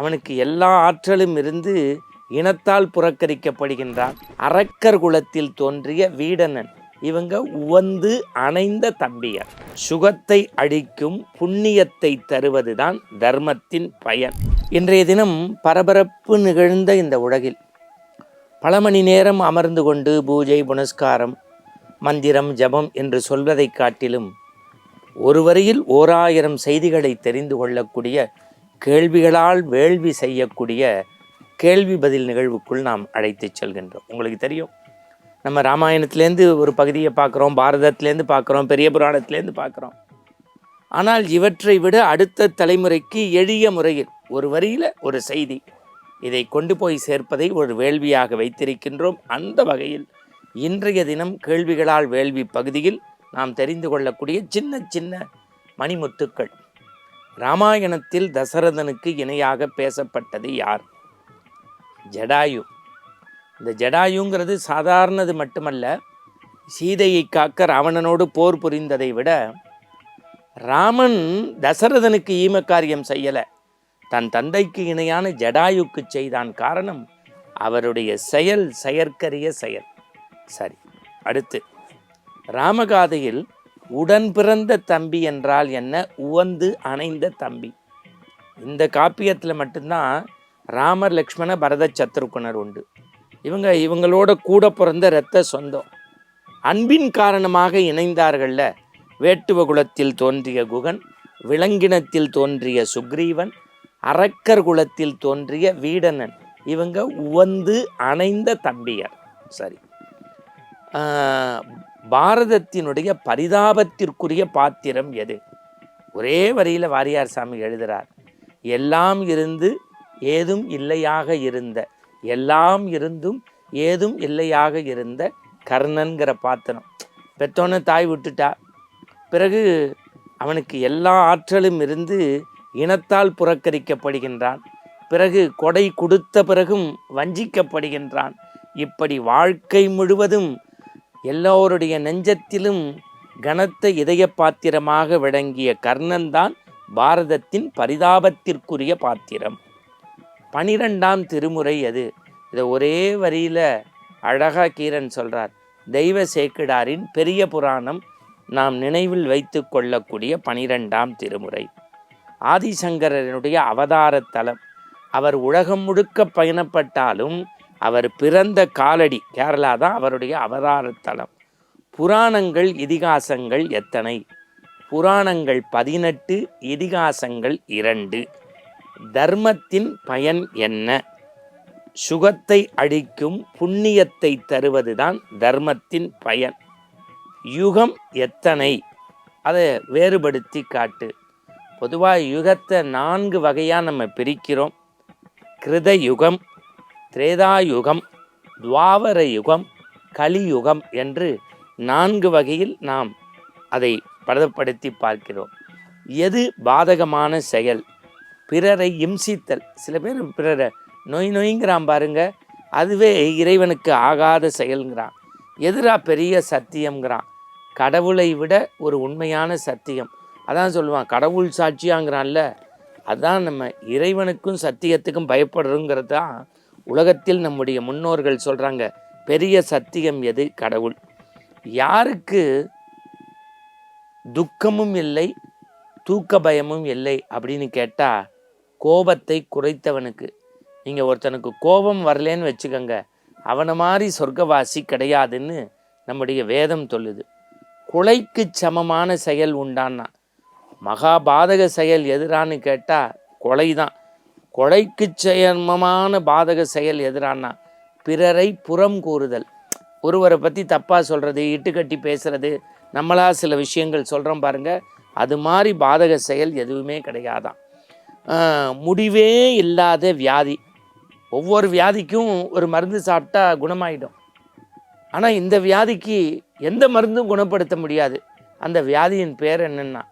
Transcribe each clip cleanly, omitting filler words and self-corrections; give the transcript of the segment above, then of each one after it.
அவனுக்கு எல்லா ஆற்றலும் இருந்து இனத்தால் புறக்கரிக்கப்படுகின்றான். அரக்கர் குலத்தில் தோன்றிய வீடனன். இவங்க உவந்து அணைந்த தம்பியர். சுகத்தை அளிக்கும் புண்ணியத்தை தருவதுதான் தர்மத்தின் பயன். இன்றைய தினம் பரபரப்பு நிகழ்ந்த இந்த உலகில் பல மணி நேரம் அமர்ந்து கொண்டு பூஜை புனஸ்காரம் மந்திரம் ஜபம் என்று சொல்வதை காட்டிலும் ஒரு வரியில் 1000 செய்திகளை தெரிந்து கொள்ளக்கூடிய கேள்விகளால் வேள்வி செய்யக்கூடிய கேள்வி பதில் நிகழ்வுக்குள் நாம் அழைத்து செல்கின்றோம். உங்களுக்கு தெரியும், நம்ம ராமாயணத்திலேருந்து ஒரு பகுதியை பார்க்குறோம், பாரதத்திலேருந்து பார்க்குறோம், பெரிய புராணத்திலேருந்து பார்க்குறோம். ஆனால் இவற்றை விட அடுத்த தலைமுறைக்கு எளிய முறையில் ஒரு வரியில் ஒரு செய்தி, இதை கொண்டு போய் சேர்ப்பதை ஒரு வேள்வியாக வைத்திருக்கின்றோம். அந்த வகையில் இன்றைய தினம் கேள்விகளால் வேள்வி பகுதியில் நாம் தெரிந்து கொள்ளக்கூடிய சின்ன சின்ன மணிமுத்துக்கள். ராமாயணத்தில் தசரதனுக்கு இணையாக பேசப்பட்டது யார்? ஜடாயு. இந்த ஜடாயுங்கிறது சாதாரணது மட்டுமல்ல, சீதையை காக்க ராவணனோடு போர் புரிந்ததை விட ராமன் தசரதனுக்கு ஈமக்காரியம் செய்யலை, தன் தந்தைக்கு இணையான ஜடாயுக்கு செய்தான். காரணம், அவருடைய செயல் செயற்கரிய செயல். சரி, அடுத்து ராமகாதையில் உடன் பிறந்த தம்பி என்றால் என்ன? உவந்து அணைந்த தம்பி. இந்த காப்பியத்தில் மட்டும்தான் ராமர் லக்ஷ்மண பரத சத்ருகுணர் உண்டு. இவங்களோட கூட பிறந்த இரத்த சொந்தம். அன்பின் காரணமாக இணைந்தார்கள்ல. வேட்டுவ குலத்தில் தோன்றிய குகன், விலங்கினத்தில் தோன்றிய சுக்ரீவன், அரக்கர் குலத்தில் தோன்றிய வீடனன். இவங்க உவந்து அணைந்த தம்பியர். சரி, பாரதத்தினுடைய பரிதாபத்திற்குரிய பாத்திரம் எது? ஒரே வரியில் வாரியார் சாமி எழுதுகிறார். எல்லாம் இருந்து ஏதும் இல்லையாக இருந்த, எல்லாம் இருந்தும் ஏதும் இல்லையாக இருந்த கர்ணன்கிற பாத்திரம். பெத்தோன்னு தாய் விட்டுட்டா, பிறகு அவனுக்கு எல்லா ஆற்றலும் இருந்து இனத்தால் புறக்கரிக்கப்படுகின்றான். பிறகு கொடை கொடுத்த பிறகும் வஞ்சிக்கப்படுகின்றான். இப்படி வாழ்க்கை முழுவதும் எல்லோருடைய நெஞ்சத்திலும் கனத்த இதய பாத்திரமாக விளங்கிய கர்ணன் தான் பாரதத்தின் பரிதாபத்திற்குரிய பாத்திரம். 12ஆம் திருமுறை அது. இதை ஒரே வரியில் அழகா கீரன் சொல்கிறார். தெய்வ சேக்கிடாரின் பெரிய புராணம் நாம் நினைவில் வைத்து கொள்ளக்கூடிய 12ஆம் திருமுறை. ஆதிசங்கரனுடைய அவதார தலம். அவர் உலகம் முழுக்க பயணப்பட்டாலும் அவர் பிறந்த காலடி கேரளா தான் அவருடைய அவதார தலம். புராணங்கள் இதிகாசங்கள் எத்தனை? புராணங்கள் 18, இதிகாசங்கள் 2. தர்மத்தின் பயன் என்ன? சுகத்தை அளிக்கும் புண்ணியத்தை தருவதுதான் தர்மத்தின் பயன். யுகம் எத்தனை? அதை வேறுபடுத்தி காட்டு. பொதுவாக யுகத்தை 4 வகையாக நம்ம பிரிக்கிறோம். கிருத யுகம், திரேதாயுகம், துவாபர யுகம், கலியுகம் என்று 4 வகையில் நாம் அதை பதப்படுத்தி பார்க்கிறோம். எது பாதகமான செயல்? பிறரை இம்சித்தல். சில பேர் பிறரை நொய்ங்கிறான் பாருங்க, அதுவே இறைவனுக்கு ஆகாத செயல்ங்கிறான். எதிரா பெரிய சத்தியம்ங்கிறான். கடவுளை விட ஒரு உண்மையான சத்தியம். அதான் சொல்லுவான், கடவுள் சாட்சியாங்கிறான்ல. அதான் நம்ம இறைவனுக்கும் சத்தியத்துக்கும் பயப்படுறோங்கிறது தான் உலகத்தில் நம்முடைய முன்னோர்கள் சொல்கிறாங்க. பெரிய சத்தியம் எது? கடவுள். யாருக்கு துக்கமும் இல்லை தூக்க பயமும் இல்லை அப்படின்னு கேட்டால், கோபத்தை குறைத்தவனுக்கு. நீங்கள் ஒருத்தனுக்கு கோபம் வரலேன்னு வச்சுக்கோங்க, அவனை மாதிரி சொர்க்கவாசி கிடையாதுன்னு நம்முடைய வேதம் சொல்லுது. கொலைக்கு சமமான செயல் உண்டான்னா, மகாபாதக செயல் எதிரான்னு கேட்டால் கொலை தான். கொலைக்கு சமமான பாதக செயல் எதிரானா பிறரை புறம் கூறுதல். ஒருவரை பற்றி தப்பாக சொல்கிறது, இட்டுக்கட்டி பேசுறது, நம்மளா சில விஷயங்கள் சொல்கிறோம் பாருங்கள், அது மாதிரி பாதக செயல் எதுவுமே கிடையாதான். முடிவே இல்லாத வியாதி. ஒவ்வொரு வியாதிக்கும் ஒரு மருந்து சாப்பிட்டா குணமாயிடும். ஆனால் இந்த வியாதிக்கு எந்த மருந்தும் குணப்படுத்த முடியாது. அந்த வியாதியின் பேர் என்னன்னா,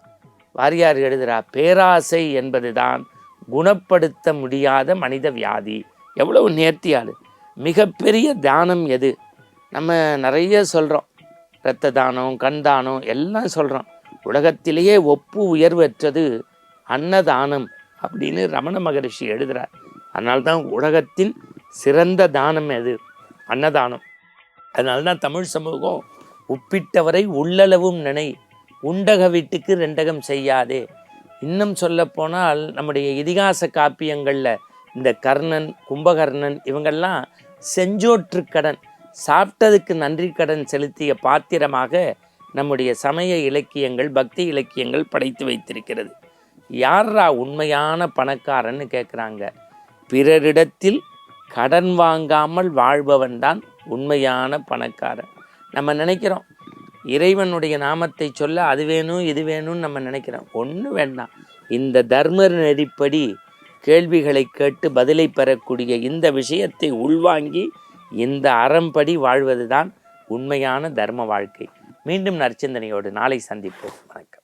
வாரியார் எழுதுகிறா, பேராசை என்பது தான் குணப்படுத்த முடியாத மனித வியாதி. எவ்வளவு நேர்த்தியாளு. மிகப்பெரிய தானம் எது? நம்ம நிறைய சொல்கிறோம், இரத்த தானம், கண் தானம் எல்லாம் சொல்கிறோம். உலகத்திலேயே ஒப்பு உயர்வற்றது அன்னதானம் அப்படின்னு ரமண மகரிஷி எழுதுகிறார். அதனால்தான் உலகத்தின் சிறந்த தானம் எது? அன்னதானம். அதனால்தான் தமிழ் சமூகம் உப்பிட்டவரை உள்ளளவும் நினை, உண்டக வீட்டுக்கு ரெண்டகம் செய்யாதே. இன்னும் சொல்ல போனால் நம்முடைய இதிகாச காப்பியங்களில் இந்த கர்ணன், கும்பகர்ணன் இவங்கெல்லாம் செஞ்சோற்று கடன், சாப்பிட்டதுக்கு நன்றி கடன் செலுத்திய பாத்திரமாக நம்முடைய சமய இலக்கியங்கள், பக்தி இலக்கியங்கள் படைத்து வைத்திருக்கிறது. யாரா உண்மையான பணக்காரன்னு கேட்குறாங்க. பிறரிடத்தில் கடன் வாங்காமல் வாழ்பவன் தான் உண்மையான பணக்காரன். நம்ம நினைக்கிறோம் இறைவனுடைய நாமத்தை சொல்ல அது வேணும் இது வேணும்னு நம்ம நினைக்கிறோம். ஒன்றும் வேண்டாம். இந்த தர்ம நெறிப்படி கேள்விகளை கேட்டு பதிலை பெறக்கூடிய இந்த விஷயத்தை உள்வாங்கி இந்த அறம்படி வாழ்வது தான் உண்மையான தர்ம வாழ்க்கை. மீண்டும் நற்சிந்தனையோடு நாளை சந்திப்போம். வணக்கம்.